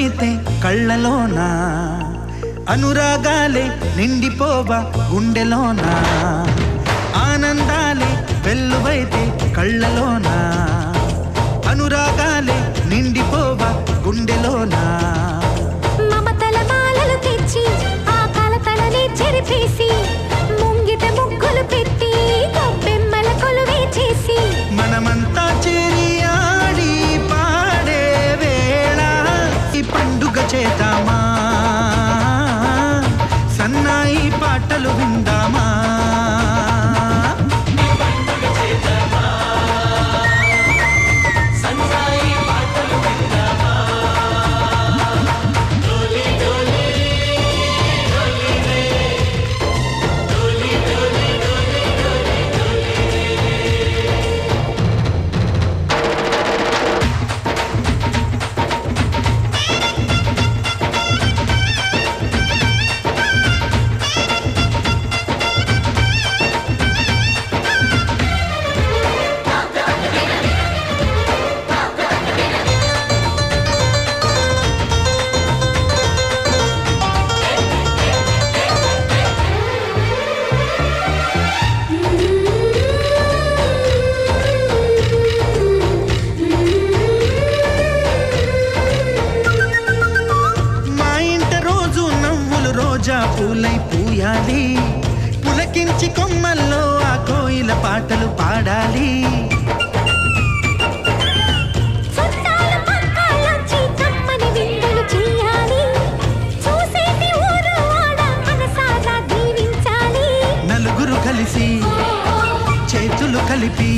వెల్లువైతే కళ్ళలోనా అనురాగాలే నిండిపోవా గుండెలోనా ఆనందాలే వెల్లువైతే కళ్ళలోనా అనురాగాలే నిండిపోవా గుండెలోనా మమతల మాలలు తెచ్చి ఆ కలతలనే చెరిపేసి ముంగిట ముగ్గులు పెట్టి గొప్పెమ్మల కొలువే చేసి మనమంతా చేరి ఆడి పాడే వేళ ఈ పండుగ చేద్దామా సన్నాయి పాటలు విందామా పూలై పూయాలి పులకించి కొమ్మల్లో ఆ కోయిల పాటలు పాడాలి నలుగురు కలిసి చేతులు కలిపి